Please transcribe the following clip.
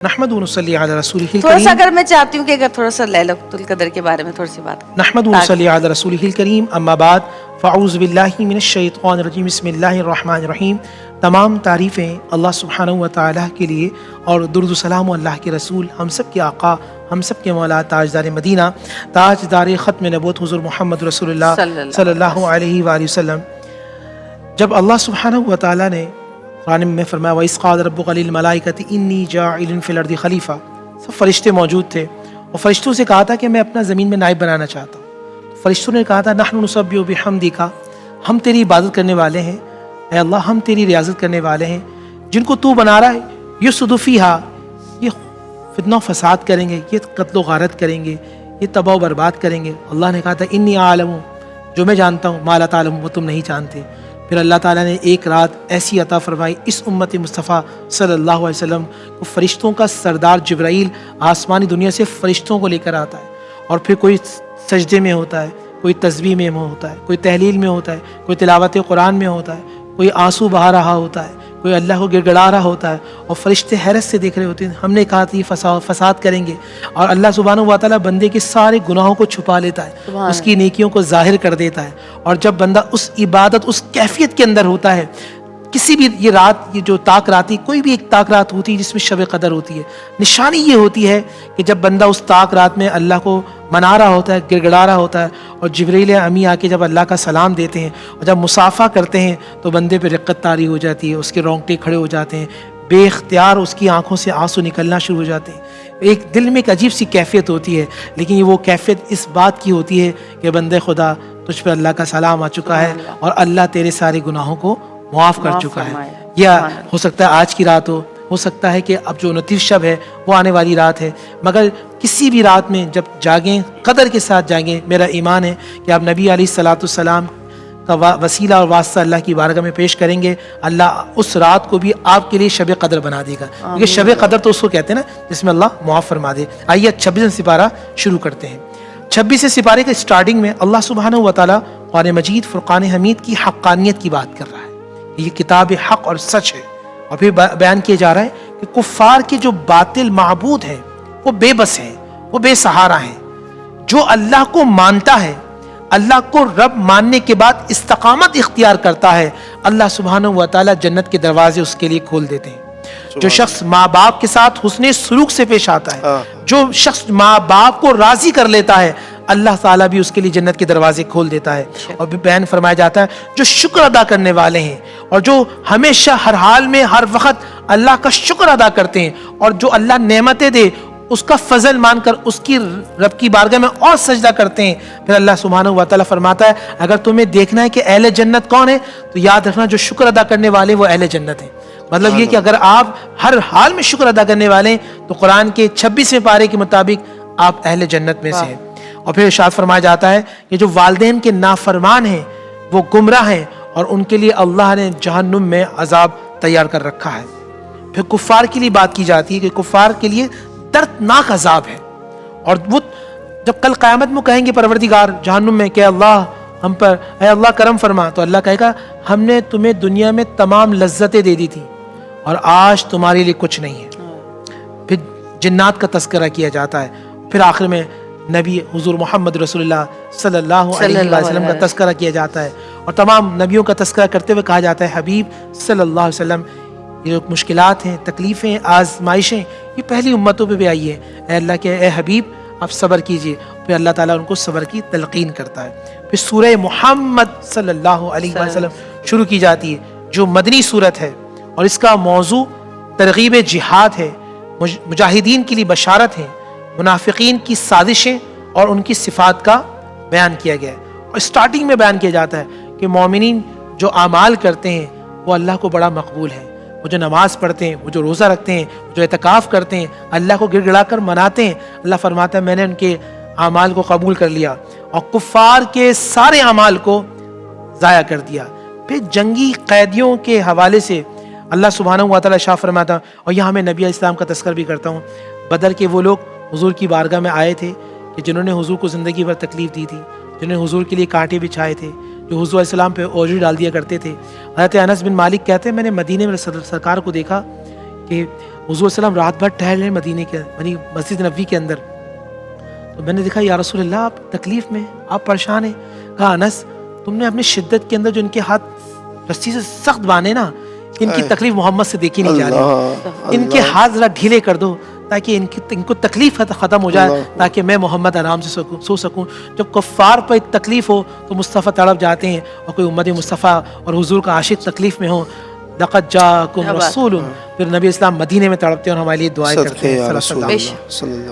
نحمد ونصلی علی رسولہ تھوڑا سا الکریم اگر میں چاہتی ہوں کہ اگر تھوڑا سا لیلۃ القدر کے بارے میں تھوڑی سی بات کریں۔ نحمد ونصلی علی رسولہ الکریم اما بعد فاعوذ باللہ من الشیطان الرجیم بسم اللہ الرحمن الرحیم۔ تمام تعریفیں اللہ سبحانہ و تعالیٰ کے لیے اور درود و سلام اللہ کے رسول ہم سب کے آقا ہم سب کے مولا تاجدار مدینہ تاجدار ختم نبوت حضور محمد رسول اللہ صلی اللہ علیہ وآلہ وسلم۔ جب اللہ سبحانہ و تعالیٰ نے قرآن میں فرمایا وَإِذْ قَالَ رَبُّكَ لِلْمَلَائِكَةِ إِنِّي جَاعِلٌ فِي الْأَرْضِ خلیفہ، سب فرشتے موجود تھے اور فرشتوں سے کہا تھا کہ میں اپنا زمین میں نائب بنانا چاہتا ہوں۔ فرشتوں نے کہا تھا نحن نسبح بحمدک، ہم تیری عبادت کرنے والے ہیں اے اللہ، ہم تیری ریاضت کرنے والے ہیں۔ جن کو تو بنا رہا ہے یفسد فیہا، یہ فتنہ و فساد کریں گے، یہ قتل و غارت کریں گے، یہ تباہ و برباد کریں گے۔ اللہ نے کہا تھا انی اعلم، جو میں جانتا ہوں، ما لا تعلمون، وہ تم نہیں جانتے۔ پھر اللہ تعالیٰ نے ایک رات ایسی عطا فرمائی اس امت مصطفیٰ صلی اللہ علیہ وسلم کو، فرشتوں کا سردار جبرائیل آسمانی دنیا سے فرشتوں کو لے کر آتا ہے، اور پھر کوئی سجدے میں ہوتا ہے، کوئی تسبیح میں ہوتا ہے، کوئی تحلیل میں ہوتا ہے، کوئی تلاوت قرآن میں ہوتا ہے، کوئی آنسو بہا رہا ہوتا ہے، کوئی اللہ کو گڑ گڑا رہا ہوتا ہے، اور فرشتے حیرت سے دیکھ رہے ہوتے ہیں۔ ہم نے کہا تھا یہ فساد کریں گے، اور اللہ سبحانہ و تعالیٰ بندے کے سارے گناہوں کو چھپا لیتا ہے، اس کی نیکیوں کو ظاہر کر دیتا ہے۔ اور جب بندہ اس عبادت اس کیفیت کے اندر ہوتا ہے، کسی بھی یہ رات، یہ جو تاک راتی، کوئی بھی ایک تاک رات ہوتی ہے جس میں شب قدر ہوتی ہے، نشانی یہ ہوتی ہے کہ جب بندہ اس تاک رات میں اللہ کو منا رہا ہوتا ہے، گڑ گڑا رہا ہوتا ہے، اور جبرائیل امی آ کے جب اللہ کا سلام دیتے ہیں اور جب مصافحہ کرتے ہیں تو بندے پہ رقت طاری ہو جاتی ہے، اس کے رونگٹے کھڑے ہو جاتے ہیں، بے اختیار اس کی آنکھوں سے آنسو نکلنا شروع ہو جاتے ہیں۔ ایک دل میں ایک عجیب سی کیفیت ہوتی ہے، لیکن یہ وہ کیفیت اس بات کی ہوتی ہے کہ بندے خدا تجھ پہ اللہ کا سلام آ چکا ہے اور اللہ تیرے سارے گناہوں کو معاف کر چکا ہے۔ یا ہو سکتا ہے آج کی رات ہو سکتا ہے کہ اب جو 29 شب ہے وہ آنے والی رات ہے، مگر کسی بھی رات میں جب جاگیں قدر کے ساتھ جاگیں۔ میرا ایمان ہے کہ آپ نبی علیہ الصلوۃ والسلام کا وسیلہ اور واسطہ اللہ کی بارگاہ میں پیش کریں گے، اللہ اس رات کو بھی آپ کے لیے شب قدر بنا دے گا، کیونکہ شب قدر تو اس کو کہتے ہیں نا جس میں اللہ معاف فرما دے۔ آئیے 26 سپارہ شروع کرتے ہیں۔ 26 سپارے کے سٹارٹنگ میں اللہ سبحانہ و تعالیٰ قرآن مجید فرقان حمید کی حقانیت کی بات کر رہا ہے۔ یہ کتاب حق اور سچ ہے، اور پھر بیان کیا جا رہا ہے کہ کفار کے جو باطل معبود ہیں وہ بے بس ہیں، وہ بے سہارا ہیں۔ جو اللہ کو مانتا ہے، اللہ کو رب ماننے کے بعد استقامت اختیار کرتا ہے، اللہ سبحانہ و تعالیٰ جنت کے دروازے اس کے لیے کھول دیتے ہیں۔ جو شخص ماں باپ کے ساتھ حسن سلوک سے پیش آتا ہے، جو شخص ماں باپ کو راضی کر لیتا ہے، اللہ تعالیٰ بھی اس کے لیے جنت کے دروازے کھول دیتا ہے۔ اور بھی بیان فرمایا جاتا ہے جو شکر ادا کرنے والے ہیں اور جو ہمیشہ ہر حال میں ہر وقت اللہ کا شکر ادا کرتے ہیں، اور جو اللہ نعمتیں دے اس کا فضل مان کر اس کی رب کی بارگاہ میں اور سجدہ کرتے ہیں، پھر اللہ سبحانہ و تعالیٰ فرماتا ہے اگر تمہیں دیکھنا ہے کہ اہل جنت کون ہے تو یاد رکھنا جو شکر ادا کرنے والے وہ اہل جنت ہیں۔ مطلب یہ کہ اگر آپ ہر حال میں شکر ادا کرنے والے ہیں تو قرآن کے 26 پارے کے مطابق آپ اہل جنت میں سے ہیں۔ اور پھر ارشاد فرمایا جاتا ہے کہ جو والدین کے نافرمان ہیں وہ گمراہ ہیں، اور ان کے لیے اللہ نے جہنم میں عذاب تیار کر رکھا ہے۔ پھر کفار کے لیے بات کی جاتی ہے کہ کفار کے لیے دردناک عذاب ہے، اور وہ جب کل قیامت میں کہیں گے پروردگار جہنم میں کہ اللہ ہم پر، اے اللہ کرم فرما، تو اللہ کہے گا ہم نے تمہیں دنیا میں تمام لذتیں دے دی تھی اور آج تمہارے لیے کچھ نہیں ہے۔ پھر جنات کا تذکرہ کیا جاتا ہے، پھر آخر میں نبی حضور محمد رسول اللہ صلی اللہ علیہ وسلم کا تذکرہ کیا جاتا ہے، اور تمام نبیوں کا تذکرہ کرتے ہوئے کہا جاتا ہے حبیب صلی اللہ علیہ وسلم یہ جو مشکلات ہیں، تکلیفیں، آزمائشیں یہ پہلی امتوں پہ بھی آئی ہے، اے اللہ کے اے حبیب آپ صبر کیجئے۔ پھر اللہ تعالیٰ ان کو صبر کی تلقین کرتا ہے۔ پھر سورہ محمد صلی اللہ علیہ وسلم شروع کی جاتی ہے جو مدنی سورت ہے، اور اس کا موضوع ترغیب جہاد ہے، مجاہدین کے لیے بشارت ہے، منافقین کی سازشیں اور ان کی صفات کا بیان کیا گیا ہے۔ اور سٹارٹنگ میں بیان کیا جاتا ہے کہ مومنین جو اعمال کرتے ہیں وہ اللہ کو بڑا مقبول ہے، وہ جو نماز پڑھتے ہیں، وہ جو روزہ رکھتے ہیں، جو اعتکاف کرتے ہیں، اللہ کو گڑ گڑا کر مناتے ہیں، اللہ فرماتا ہے میں نے ان کے اعمال کو قبول کر لیا اور کفار کے سارے اعمال کو ضائع کر دیا۔ پھر جنگی قیدیوں کے حوالے سے اللہ سبحانہ و تعالیٰ شاہ فرماتا، اور یہاں میں نبی علیہ السلام کا تذکر بھی کرتا ہوں، بدر کے وہ لوگ حضور کی بارگاہ میں آئے تھے کہ جنہوں نے حضور کو زندگی بھر تکلیف دی تھی، جنہوں نے حضور کے لیے کانٹے بچھائے تھے، جو حضور علیہ السلام پہ اوجری ڈال دیا کرتے تھے۔ حضرت انس بن مالک کہتے ہیں میں نے مدینے میں سرکار کو دیکھا کہ حضور صلی اللہ علیہ وسلم رات بھر ٹہل رہے ہیں مدینے کے یعنی مسجد نبوی کے اندر. تو میں نے دیکھا یا رسول اللہ آپ تکلیف میں آپ پریشان ہیں. کہا انس تم نے اپنی شدت کے اندر جو ان کے ہاتھ رسی سے سخت باندھے نا ان کی تکلیف محمد سے دیکھی نہیں جا رہی. ان کے ہاتھ ذرا ڈھیلے کر دو تاکہ ان کو تکلیف ختم ہو جائے تاکہ میں محمد آرام سے سو سکوں. جب کفار پر تکلیف ہو تو مصطفیٰ تڑپ جاتے ہیں اور کوئی امت مصطفیٰ اور حضور کا عاشق تکلیف میں ہو. لقد جاءکم رسول. پھر نبی اسلام مدینے میں تڑپتے ہیں اور ہمارے لیے دعائیں کرتے ہیں. صلی اللہ